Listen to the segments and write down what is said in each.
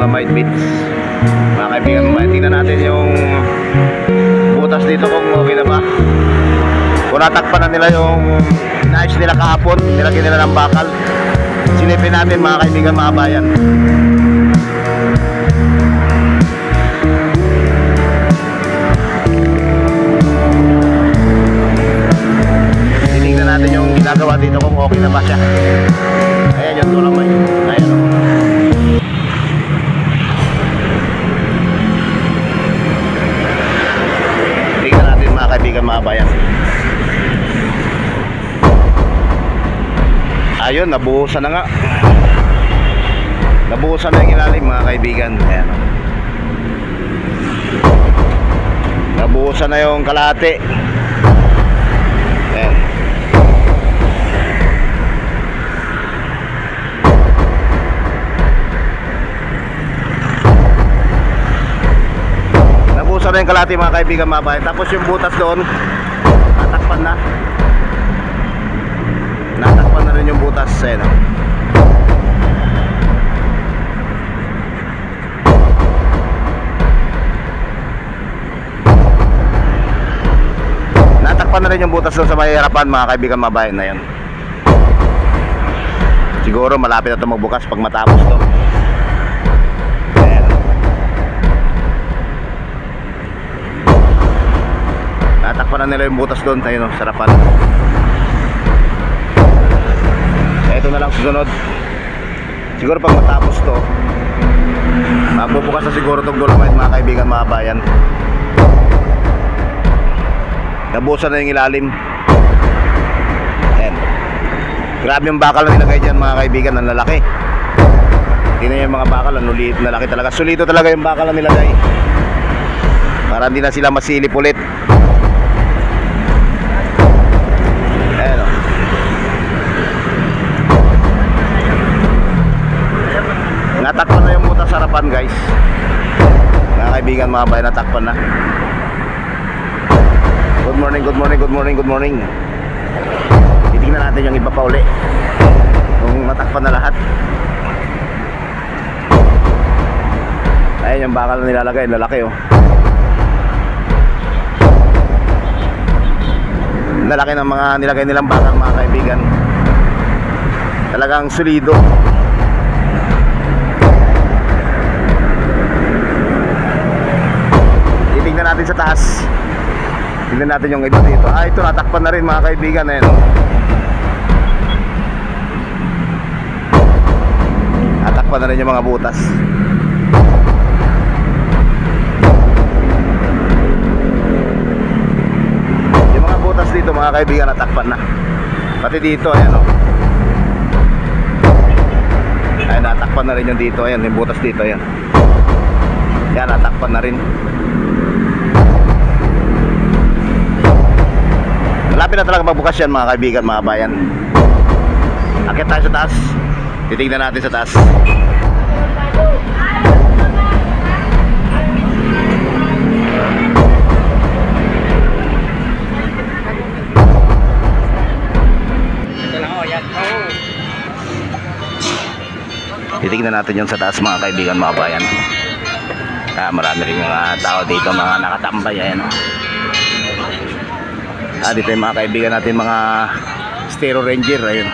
Dolomite Beach. Mga kaibigan, tingnan natin yung butas dito kung okay na ba. Kung natakpan na nila yung nice nila kahapon, nilagyan nila ng bakal. Silipin natin mga kaibigan, mga bayan. Tingnan natin yung ginagawa dito kung okay na ba siya. Ayan yung Dolomite. Ayan o. Tingnan natin mga kaibigan, mga bayan. Ayun, nabuhusan na nga. Nabuhusan na yung ilalim mga kaibigan. Ayan. Nabuhusan na yung kalahati. Ayan. Nabuhusan na yung kalahati mga kaibigan, mga bayan. Tapos yung butas doon, natakpan na. Natakpan na rin yung butas. Ayan. Natakpan na rin yung butas doon sa may harapan mga kaibigan, mga bayan na yun. Siguro malapit na ito magbukas pag matapos to. Ayan. Natakpan na nila yung butas doon. Ayun, sa harapan. Ito na lang susunod. Siguro pag matapos to, mabubukas na siguro itong Dolomite mga kaibigan, mga bayan. Nabuhusan na yung ilalim. Ayan. Grabe yung bakal na nilagay dyan mga kaibigan, ang lalaki. Tingnan yung mga bakal, ang luliit na laki talaga. Solito talaga yung bakal na nilagay, para hindi na sila masilip ulit. Natakpan na yung butas sa harapan guys. Mga kaibigan, mga bayan, natakpan na. Good morning, good morning, good morning, good morning. Titignan natin yung iba pa uli kung natakpan na lahat. Ayan yung bakal na nilalagay, lalaki oh. Lalaki ng mga nilagay nilang bakal mga kaibigan. Talagang solido. Tingnan natin sa taas. Tingnan natin yung iba dito. Ito natakpan na rin mga kaibigan. Ayan. Natakpan na rin yung mga butas. Yung mga butas dito mga kaibigan, natakpan na. Pati dito, ayan o. Ayan, natakpan na rin yung dito. Ayan, yung butas dito, ayan. Yan, natakpan na rin. Malapit na talaga magbukas yan mga kaibigan, mga bayan. Akit tayo sa taas. Titignan natin sa taas. Titignan natin yung sa taas mga kaibigan, mga bayan. Marami rin mga tao dito, mga nakatambay. Ayan o. Dito yung mga kaibigan natin, mga Stero Ranger. Ayun.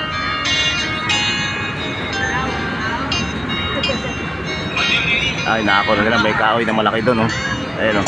Ay, nakako na nila, may kahoy na malaki doon oh. Ayun oh.